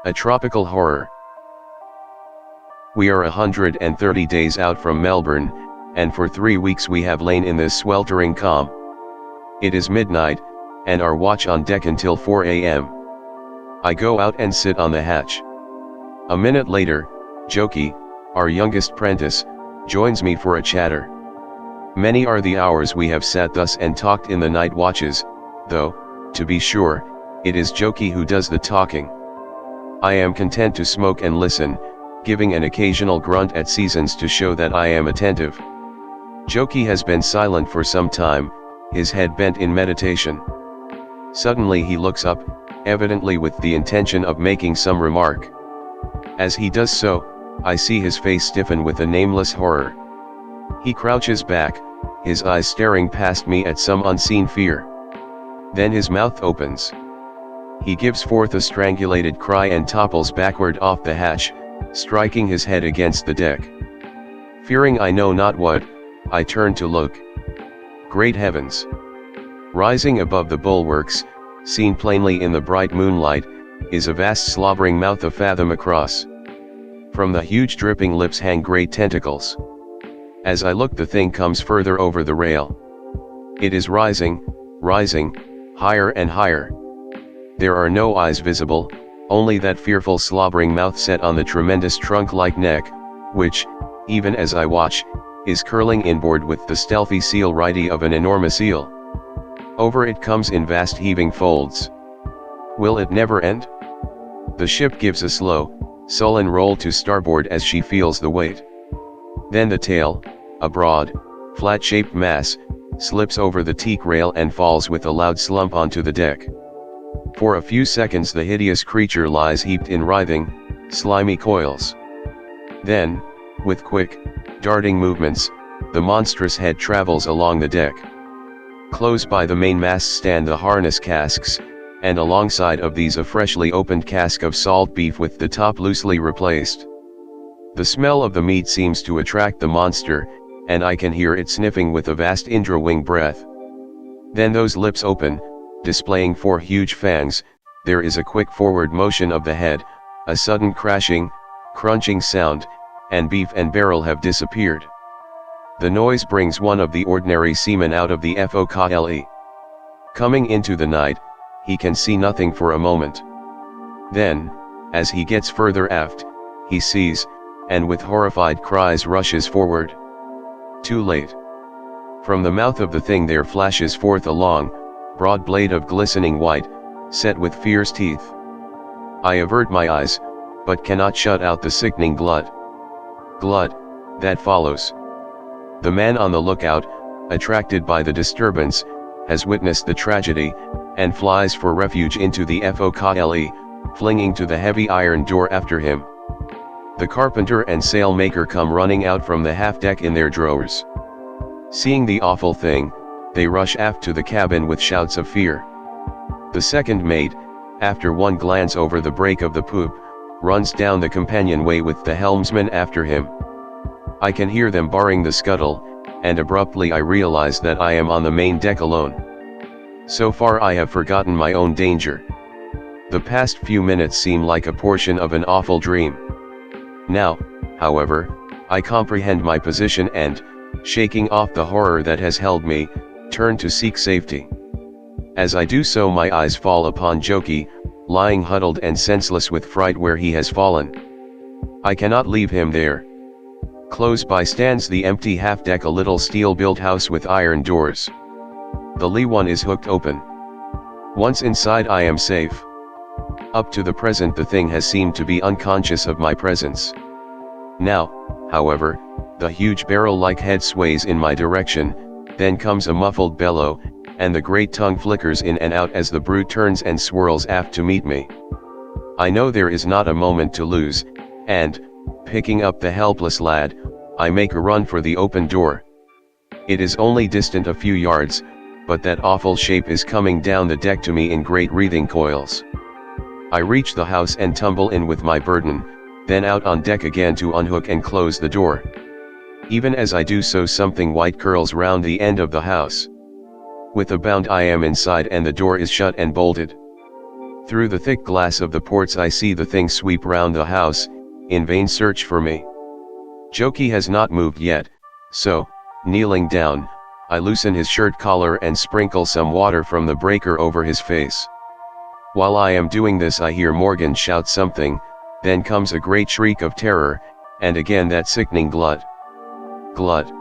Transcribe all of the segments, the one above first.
A tropical horror. We are 130 days out from Melbourne, and for 3 weeks we have lain in this sweltering calm. It is midnight, and our watch on deck until 4 a.m. I go out and sit on the hatch. A minute later, Jokey, our youngest prentice, joins me for a chatter. Many are the hours we have sat thus and talked in the night watches, though, to be sure, it is Jokey who does the talking. I am content to smoke and listen, giving an occasional grunt at seasons to show that I am attentive. Jokey has been silent for some time, his head bent in meditation. Suddenly he looks up, evidently with the intention of making some remark. As he does so, I see his face stiffen with a nameless horror. He crouches back, his eyes staring past me at some unseen fear. Then his mouth opens. He gives forth a strangulated cry and topples backward off the hatch, striking his head against the deck. Fearing I know not what, I turn to look. Great heavens! Rising above the bulwarks, seen plainly in the bright moonlight, is a vast slobbering mouth a fathom across. From the huge dripping lips hang great tentacles. As I look, the thing comes further over the rail. It is rising, higher and higher. There are no eyes visible, only that fearful slobbering mouth set on the tremendous trunk-like neck, which, even as I watch, is curling inboard with the stealthy seal-righty of an enormous eel. Over it comes in vast heaving folds. Will it never end? The ship gives a slow, sullen roll to starboard as she feels the weight. Then the tail, a broad, flat-shaped mass, slips over the teak rail and falls with a loud slump onto the deck. For a few seconds the hideous creature lies heaped in writhing, slimy coils. Then, with quick, darting movements, the monstrous head travels along the deck. Close by the mainmast stand the harness casks, and alongside of these a freshly opened cask of salt beef with the top loosely replaced. The smell of the meat seems to attract the monster, and I can hear it sniffing with a vast intra-wing breath. Then those lips open, displaying 4 huge fangs, there is a quick forward motion of the head, a sudden crashing, crunching sound, and beef and barrel have disappeared. The noise brings one of the ordinary seamen out of the focle. Coming into the night, he can see nothing for a moment. Then, as he gets further aft, he sees, and with horrified cries rushes forward. Too late. From the mouth of the thing there flashes forth a long, broad blade of glistening white, set with fierce teeth. I avert my eyes, but cannot shut out the sickening glut that follows. The man on the lookout, attracted by the disturbance, has witnessed the tragedy, and flies for refuge into the focle, flinging to the heavy iron door after him. The carpenter and sailmaker come running out from the half-deck in their drawers. Seeing the awful thing, they rush aft to the cabin with shouts of fear. The second mate, after one glance over the break of the poop, runs down the companionway with the helmsman after him. I can hear them barring the scuttle, and abruptly I realize that I am on the main deck alone. So far I have forgotten my own danger. The past few minutes seem like a portion of an awful dream. Now, however, I comprehend my position and, shaking off the horror that has held me, turn to seek safety. As I do so my eyes fall upon Jokey, lying huddled and senseless with fright where he has fallen. I cannot leave him there. Close by stands the empty half-deck, a little steel-built house with iron doors. The lee one is hooked open. Once inside I am safe. Up to the present the thing has seemed to be unconscious of my presence. Now, however, the huge barrel-like head sways in my direction, then comes a muffled bellow, and the great tongue flickers in and out as the brute turns and swirls aft to meet me. I know there is not a moment to lose, and, picking up the helpless lad, I make a run for the open door. It is only distant a few yards, but that awful shape is coming down the deck to me in great wreathing coils. I reach the house and tumble in with my burden, then out on deck again to unhook and close the door. Even as I do so something white curls round the end of the house. With a bound I am inside and the door is shut and bolted. Through the thick glass of the ports I see the thing sweep round the house, in vain search for me. Jokey has not moved yet, so, kneeling down, I loosen his shirt collar and sprinkle some water from the breaker over his face. While I am doing this I hear Morgan shout something, then comes a great shriek of terror, and again that sickening glut. Glut.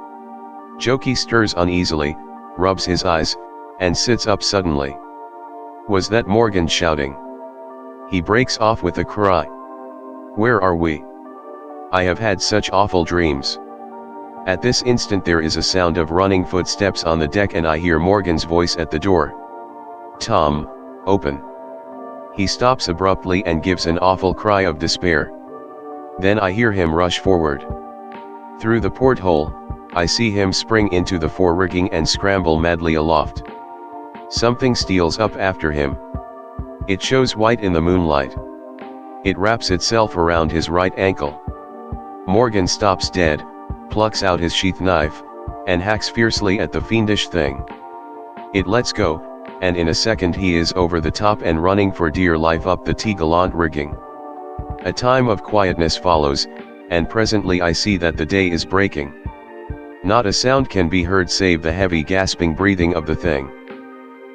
Jokey stirs uneasily, rubs his eyes, and sits up suddenly. Was that Morgan shouting? He breaks off with a cry. Where are we? I have had such awful dreams. At this instant there is a sound of running footsteps on the deck and I hear Morgan's voice at the door. Tom, open. He stops abruptly and gives an awful cry of despair. Then I hear him rush forward. Through the porthole, I see him spring into the fore-rigging and scramble madly aloft. Something steals up after him. It shows white in the moonlight. It wraps itself around his right ankle. Morgan stops dead, plucks out his sheath knife, and hacks fiercely at the fiendish thing. It lets go, and in a second he is over the top and running for dear life up the T-gallant rigging. A time of quietness follows, and presently I see that the day is breaking. Not a sound can be heard save the heavy gasping breathing of the thing.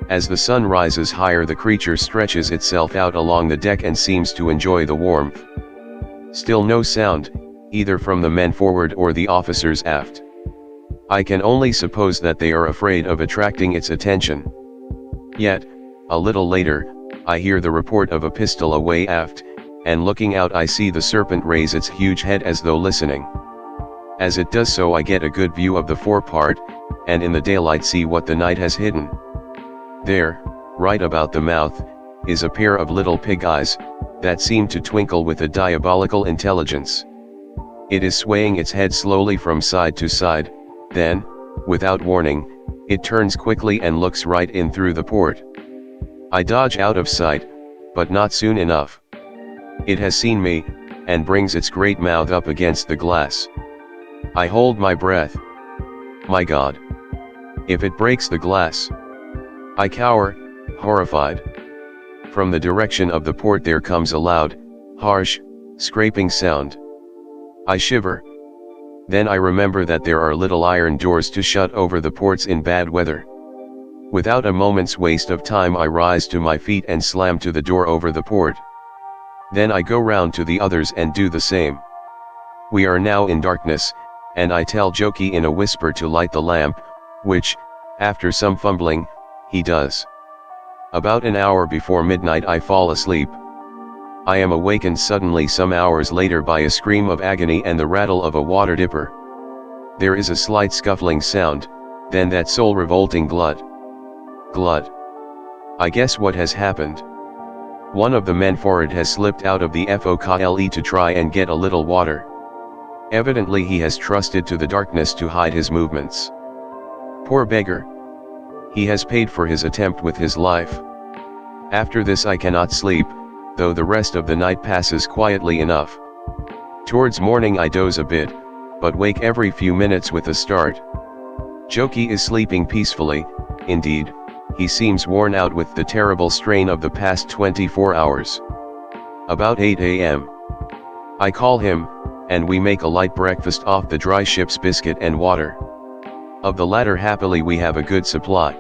As the sun rises higher the creature stretches itself out along the deck and seems to enjoy the warmth. Still no sound, either from the men forward or the officers aft. I can only suppose that they are afraid of attracting its attention. Yet, a little later, I hear the report of a pistol away aft, and looking out I see the serpent raise its huge head as though listening. As it does so I get a good view of the forepart, and in the daylight see what the night has hidden. There, right about the mouth, is a pair of little pig eyes, that seem to twinkle with a diabolical intelligence. It is swaying its head slowly from side to side, then, without warning, it turns quickly and looks right in through the port. I dodge out of sight, but not soon enough. It has seen me, and brings its great mouth up against the glass. I hold my breath. My God! If it breaks the glass! I cower, horrified. From the direction of the port there comes a loud, harsh, scraping sound. I shiver. Then I remember that there are little iron doors to shut over the ports in bad weather. Without a moment's waste of time I rise to my feet and slam to the door over the port. Then I go round to the others and do the same. We are now in darkness, and I tell Jokey in a whisper to light the lamp, which, after some fumbling, he does. About an hour before midnight I fall asleep. I am awakened suddenly some hours later by a scream of agony and the rattle of a water dipper. There is a slight scuffling sound, then that soul-revolting glut. Glut. I guess what has happened. One of the men forward has slipped out of the focle to try and get a little water. Evidently he has trusted to the darkness to hide his movements. Poor beggar. He has paid for his attempt with his life. After this I cannot sleep, though the rest of the night passes quietly enough. Towards morning I doze a bit, but wake every few minutes with a start. Jokey is sleeping peacefully, indeed, he seems worn out with the terrible strain of the past 24 hours. About 8 a.m. I call him, and we make a light breakfast off the dry ship's biscuit and water. Of the latter happily we have a good supply.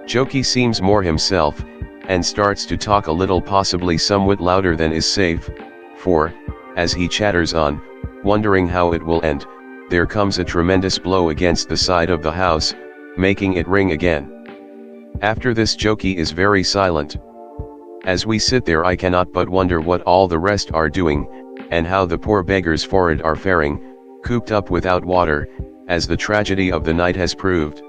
Jokey seems more himself, and starts to talk a little, possibly somewhat louder than is safe, for, as he chatters on, wondering how it will end, there comes a tremendous blow against the side of the house, making it ring again. After this Jokey is very silent. As we sit there I cannot but wonder what all the rest are doing, and how the poor beggars for'ard are faring, cooped up without water, as the tragedy of the night has proved.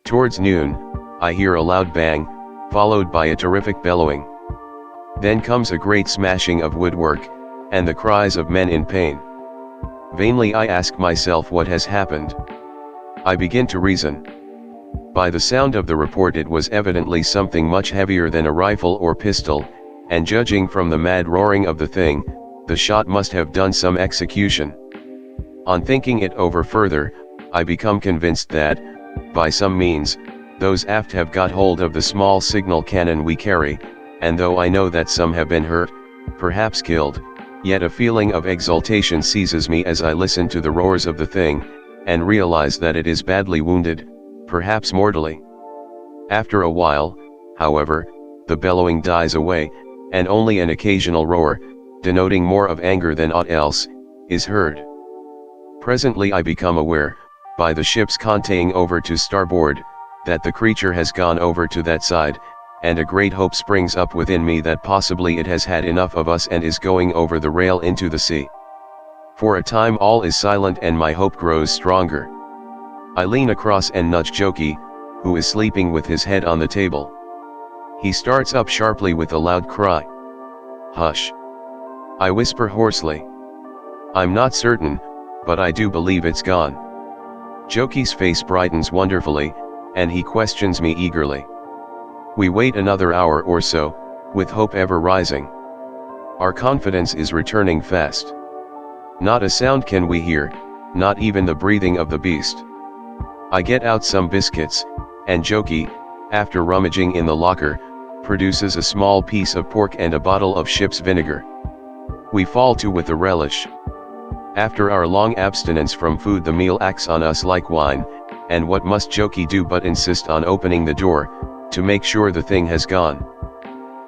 Towards noon, I hear a loud bang, followed by a terrific bellowing. Then comes a great smashing of woodwork, and the cries of men in pain. Vainly I ask myself what has happened. I begin to reason. By the sound of the report it was evidently something much heavier than a rifle or pistol, and judging from the mad roaring of the thing, the shot must have done some execution. On thinking it over further, I become convinced that, by some means, those aft have got hold of the small signal cannon we carry, and though I know that some have been hurt, perhaps killed, yet a feeling of exultation seizes me as I listen to the roars of the thing, and realize that it is badly wounded, perhaps mortally. After a while, however, the bellowing dies away, and only an occasional roar, denoting more of anger than aught else, is heard. Presently I become aware, by the ship's contoying over to starboard, that the creature has gone over to that side, and a great hope springs up within me that possibly it has had enough of us and is going over the rail into the sea. For a time all is silent and my hope grows stronger. I lean across and nudge Jokey, who is sleeping with his head on the table. He starts up sharply with a loud cry. "Hush!" I whisper hoarsely. "I'm not certain, but I do believe it's gone." Jokey's face brightens wonderfully, and he questions me eagerly. We wait another hour or so, with hope ever rising. Our confidence is returning fast. Not a sound can we hear, not even the breathing of the beast. I get out some biscuits, and Jokey, after rummaging in the locker, produces a small piece of pork and a bottle of ship's vinegar. We fall to with a relish. After our long abstinence from food, the meal acts on us like wine, and what must Jokey do but insist on opening the door, to make sure the thing has gone.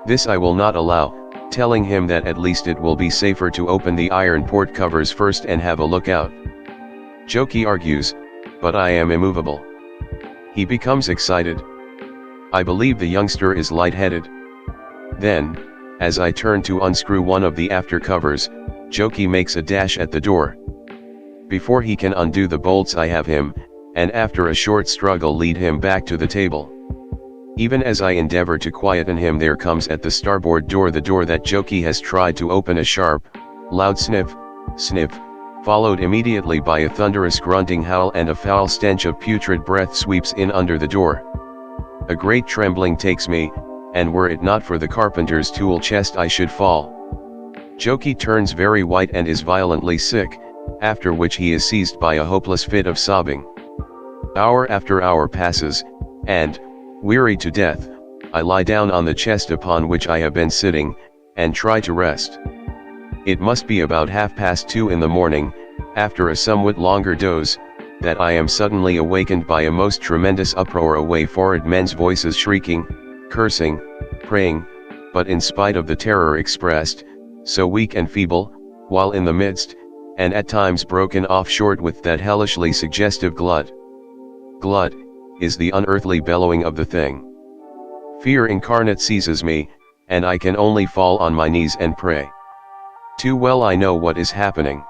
This I will not allow, telling him that at least it will be safer to open the iron port covers first and have a look out. Jokey argues, but I am immovable. He becomes excited. I believe the youngster is lightheaded. Then, as I turn to unscrew one of the after covers, Jokey makes a dash at the door. Before he can undo the bolts I have him, and after a short struggle lead him back to the table. Even as I endeavor to quieten him, there comes at the starboard door the door that Jokey has tried to open a sharp, loud sniff, sniff, followed immediately by a thunderous grunting howl, and a foul stench of putrid breath sweeps in under the door. A great trembling takes me, and were it not for the carpenter's tool chest I should fall. Jokey turns very white and is violently sick, after which he is seized by a hopeless fit of sobbing. Hour after hour passes, and, weary to death, I lie down on the chest upon which I have been sitting, and try to rest. It must be about 2:30 in the morning, after a somewhat longer doze, that I am suddenly awakened by a most tremendous uproar away forward, men's voices shrieking, cursing, praying, but in spite of the terror expressed, so weak and feeble, while in the midst, and at times broken off short with that hellishly suggestive glut. Glut, is the unearthly bellowing of the thing. Fear incarnate seizes me, and I can only fall on my knees and pray. Too well I know what is happening.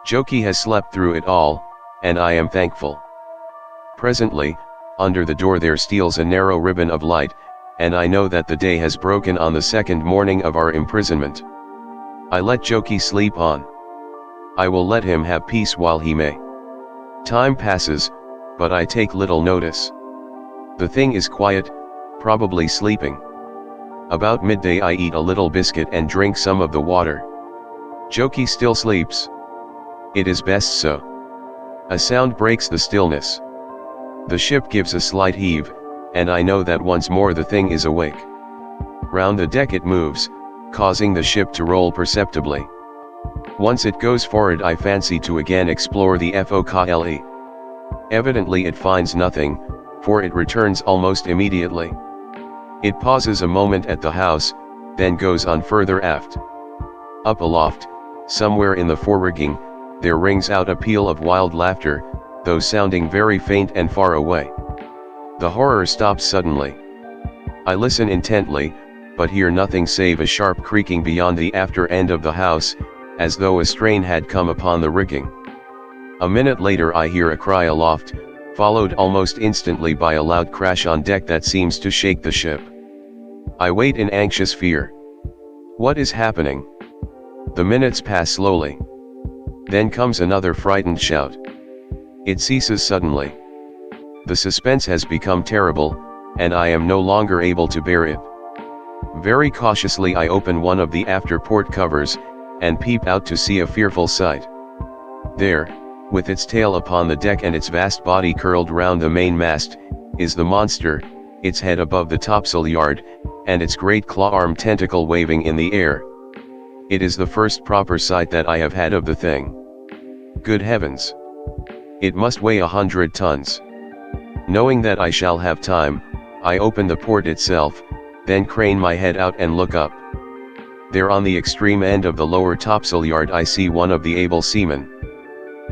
Jokey has slept through it all, and I am thankful. Presently, under the door there steals a narrow ribbon of light, and I know that the day has broken on the second morning of our imprisonment. I let Jokey sleep on. I will let him have peace while he may. Time passes, but I take little notice. The thing is quiet, probably sleeping. About midday I eat a little biscuit and drink some of the water. Jokey still sleeps. It is best so. A sound breaks the stillness. The ship gives a slight heave, and I know that once more the thing is awake. Round the deck it moves, causing the ship to roll perceptibly. Once it goes forward I fancy to again explore the forecastle. Evidently it finds nothing, for it returns almost immediately. It pauses a moment at the house, then goes on further aft. Up aloft, somewhere in the forerigging, there rings out a peal of wild laughter, though sounding very faint and far away. The horror stops suddenly. I listen intently, but hear nothing save a sharp creaking beyond the after end of the house, as though a strain had come upon the rigging. A minute later I hear a cry aloft, followed almost instantly by a loud crash on deck that seems to shake the ship. I wait in anxious fear. What is happening? The minutes pass slowly. Then comes another frightened shout. It ceases suddenly. The suspense has become terrible, and I am no longer able to bear it. Very cautiously I open one of the after port covers, and peep out to see a fearful sight. There, with its tail upon the deck and its vast body curled round the mainmast, is the monster, its head above the topsail yard, and its great claw-armed tentacle waving in the air. It is the first proper sight that I have had of the thing. Good heavens! It must weigh 100 tons. Knowing that I shall have time, I open the port itself, then crane my head out and look up. There on the extreme end of the lower topsail yard I see one of the able seamen.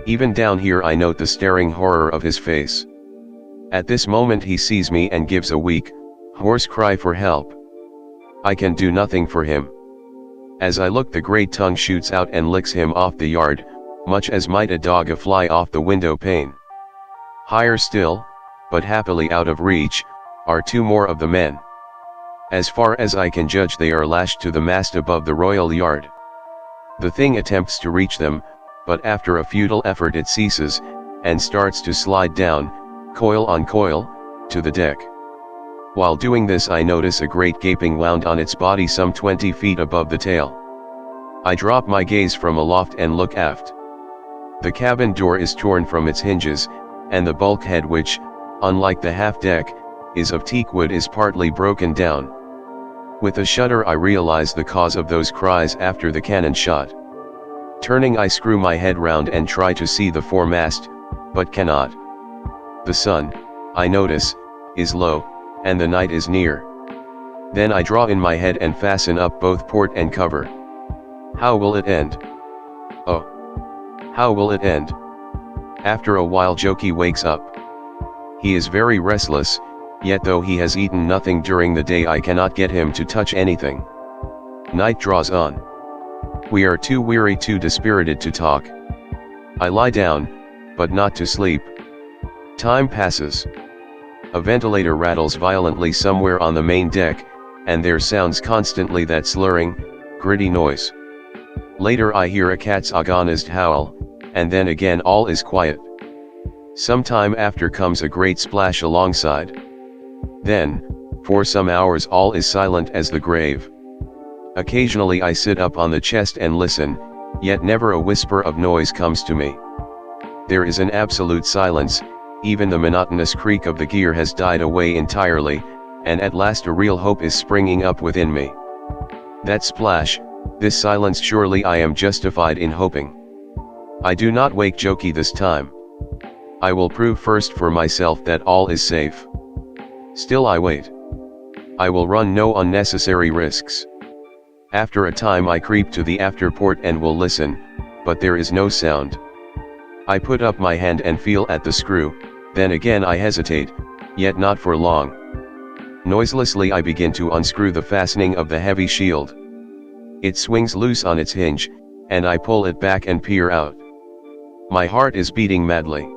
Even down here I note the staring horror of his face. At this moment he sees me and gives a weak, hoarse cry for help. I can do nothing for him. As I look, the great tongue shoots out and licks him off the yard, much as might a dog a fly off the window pane. Higher still, but happily out of reach, are two more of the men. As far as I can judge, they are lashed to the mast above the royal yard. The thing attempts to reach them, but after a futile effort it ceases, and starts to slide down, coil on coil, to the deck. While doing this I notice a great gaping wound on its body some 20 feet above the tail. I drop my gaze from aloft and look aft. The cabin door is torn from its hinges, and the bulkhead, which, unlike the half-deck, is of teak wood, is partly broken down. With a shudder I realize the cause of those cries after the cannon shot. Turning, I screw my head round and try to see the foremast, but cannot. The sun, I notice, is low, and the night is near. Then I draw in my head and fasten up both port and cover. How will it end? Oh! How will it end? After a while Jokey wakes up. He is very restless, yet though he has eaten nothing during the day I cannot get him to touch anything. Night draws on. We are too weary, too dispirited to talk. I lie down, but not to sleep. Time passes. A ventilator rattles violently somewhere on the main deck, and there sounds constantly that slurring, gritty noise. Later I hear a cat's agonized howl, and then again all is quiet. Some time after comes a great splash alongside. Then, for some hours all is silent as the grave. Occasionally I sit up on the chest and listen, yet never a whisper of noise comes to me. There is an absolute silence, even the monotonous creak of the gear has died away entirely, and at last a real hope is springing up within me. That splash, this silence, surely I am justified in hoping. I do not wake Jokey this time. I will prove first for myself that all is safe. Still I wait. I will run no unnecessary risks. After a time I creep to the after port and will listen, but there is no sound. I put up my hand and feel at the screw, then again I hesitate, yet not for long. Noiselessly I begin to unscrew the fastening of the heavy shield. It swings loose on its hinge, and I pull it back and peer out. My heart is beating madly.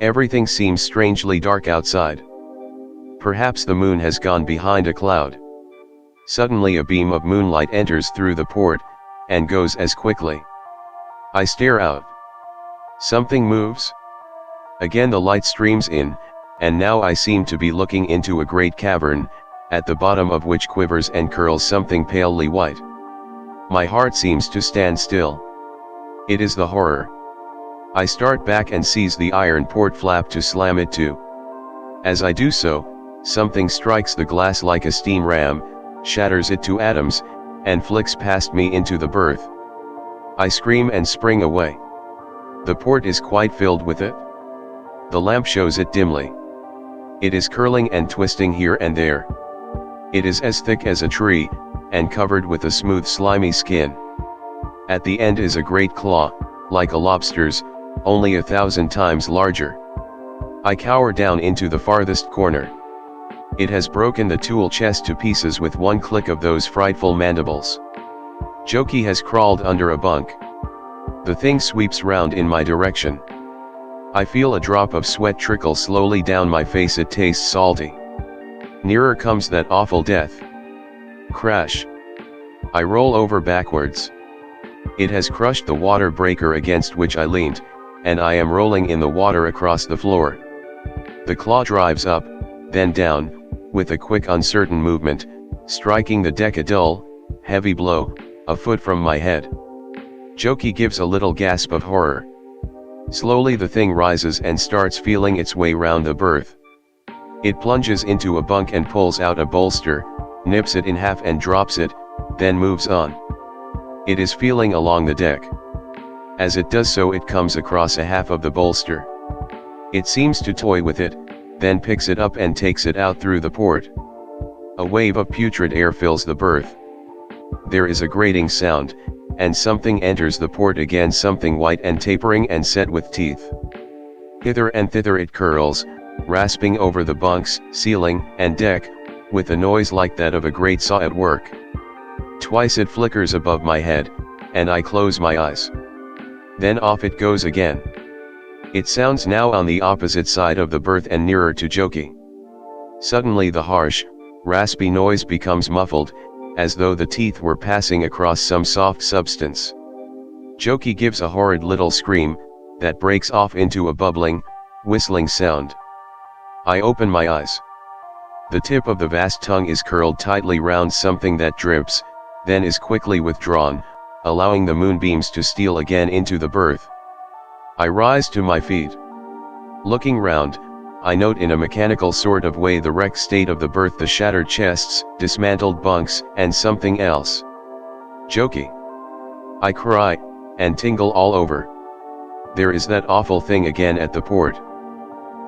Everything seems strangely dark outside. Perhaps the moon has gone behind a cloud. Suddenly a beam of moonlight enters through the port, and goes as quickly. I stare out. Something moves. Again the light streams in, and now I seem to be looking into a great cavern, at the bottom of which quivers and curls something palely white. My heart seems to stand still. It is the horror. I start back and seize the iron port flap to slam it to. As I do so, something strikes the glass like a steam ram, shatters it to atoms, and flicks past me into the berth. I scream and spring away. The port is quite filled with it. The lamp shows it dimly. It is curling and twisting here and there. It is as thick as a tree, and covered with a smooth slimy skin. At the end is a great claw, like a lobster's, only 1,000 times larger. I cower down into the farthest corner. It has broken the tool chest to pieces with one click of those frightful mandibles. Jokey has crawled under a bunk. The thing sweeps round in my direction. I feel a drop of sweat trickle slowly down my face. It tastes salty. Nearer comes that awful death. Crash. I roll over backwards. It has crushed the water breaker against which I leaned, and I am rolling in the water across the floor. The claw drives up, then down, with a quick uncertain movement, striking the deck a dull, heavy blow, a foot from my head. Jokey gives a little gasp of horror. Slowly the thing rises and starts feeling its way round the berth. It plunges into a bunk and pulls out a bolster, nips it in half and drops it, then moves on. It is feeling along the deck. As it does so, it comes across a half of the bolster. It seems to toy with it, then picks it up and takes it out through the port. A wave of putrid air fills the berth. There is a grating sound, and something enters the port again, something white and tapering and set with teeth. Hither and thither it curls, rasping over the bunks, ceiling, and deck, with a noise like that of a great saw at work. Twice it flickers above my head, and I close my eyes. Then off it goes again. It sounds now on the opposite side of the berth and nearer to Jokey. Suddenly the harsh, raspy noise becomes muffled, as though the teeth were passing across some soft substance. Jokey gives a horrid little scream, that breaks off into a bubbling, whistling sound. I open my eyes. The tip of the vast tongue is curled tightly round something that drips, then is quickly withdrawn, allowing the moonbeams to steal again into the berth. I rise to my feet. Looking round, I note in a mechanical sort of way the wrecked state of the berth, the shattered chests, dismantled bunks, and something else. Jokey! I cry, and tingle all over. There is that awful thing again at the port.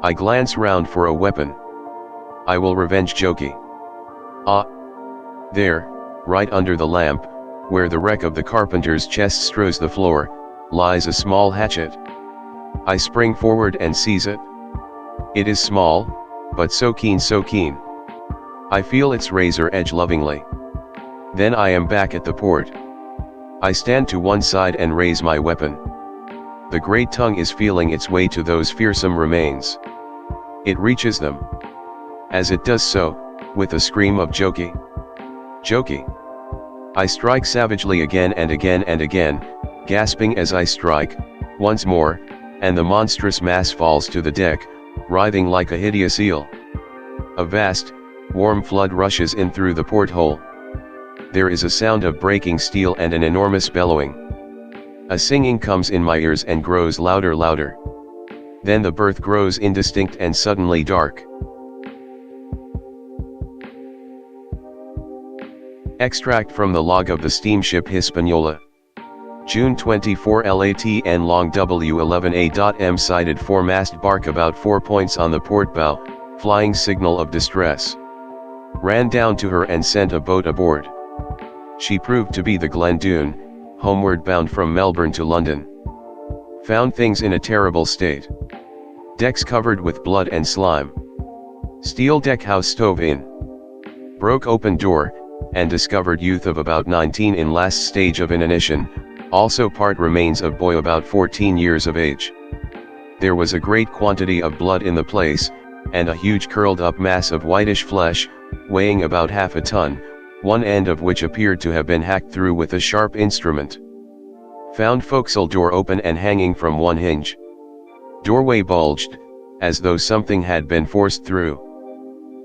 I glance round for a weapon. I will revenge Jokey. Ah! There, right under the lamp, where the wreck of the carpenter's chest strews the floor, lies a small hatchet. I spring forward and seize it. It is small, but so keen, so keen. I feel its razor edge lovingly. Then I am back at the port. I stand to one side and raise my weapon. The great tongue is feeling its way to those fearsome remains. It reaches them. As it does so, with a scream of Jokey! Jokey! I strike savagely again and again and again, gasping as I strike, once more, and the monstrous mass falls to the deck, writhing like a hideous eel. A vast, warm flood rushes in through the porthole. There is a sound of breaking steel and an enormous bellowing. A singing comes in my ears and grows louder, louder. Then the berth grows indistinct and suddenly dark. Extract from the log of the steamship Hispaniola. June 24 LATN long W11A.M sighted foremast bark about 4 points on the port bow, flying signal of distress. Ran down to her and sent a boat aboard. She proved to be the Glendoon, homeward bound from Melbourne to London. Found things in a terrible state. Decks covered with blood and slime. Steel deck house stove in. Broke open door, and discovered youth of about 19 in last stage of inanition, also part remains of boy about 14 years of age. There was a great quantity of blood in the place, and a huge curled up mass of whitish flesh, weighing about half a ton, one end of which appeared to have been hacked through with a sharp instrument. Found forecastle door open and hanging from one hinge. Doorway bulged, as though something had been forced through.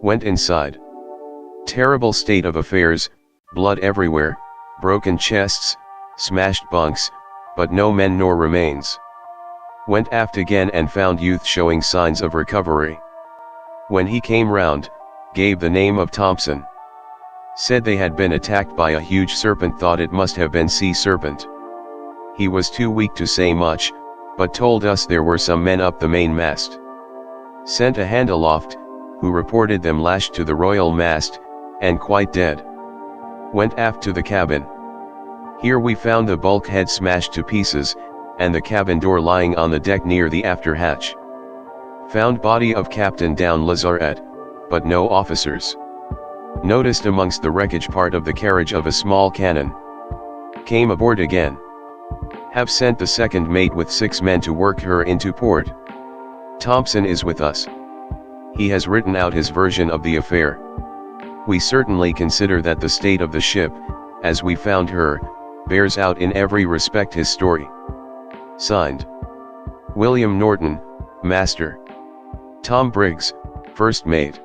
Went inside. Terrible state of affairs, blood everywhere, broken chests, smashed bunks, but no men nor remains. Went aft again and found youth showing signs of recovery. When he came round, gave the name of Thompson. Said they had been attacked by a huge serpent, thought it must have been sea serpent. He was too weak to say much, but told us there were some men up the mainmast. Sent a hand aloft, who reported them lashed to the royal mast, and quite dead. Went aft to the cabin. Here we found the bulkhead smashed to pieces, and the cabin door lying on the deck near the after hatch. Found body of Captain down Lazaret, but no officers. Noticed amongst the wreckage part of the carriage of a small cannon. Came aboard again. Have sent the second mate with 6 men to work her into port. Thompson is with us. He has written out his version of the affair. We certainly consider that the state of the ship, as we found her, bears out in every respect his story. Signed, William Norton, Master. Tom Briggs, First Mate.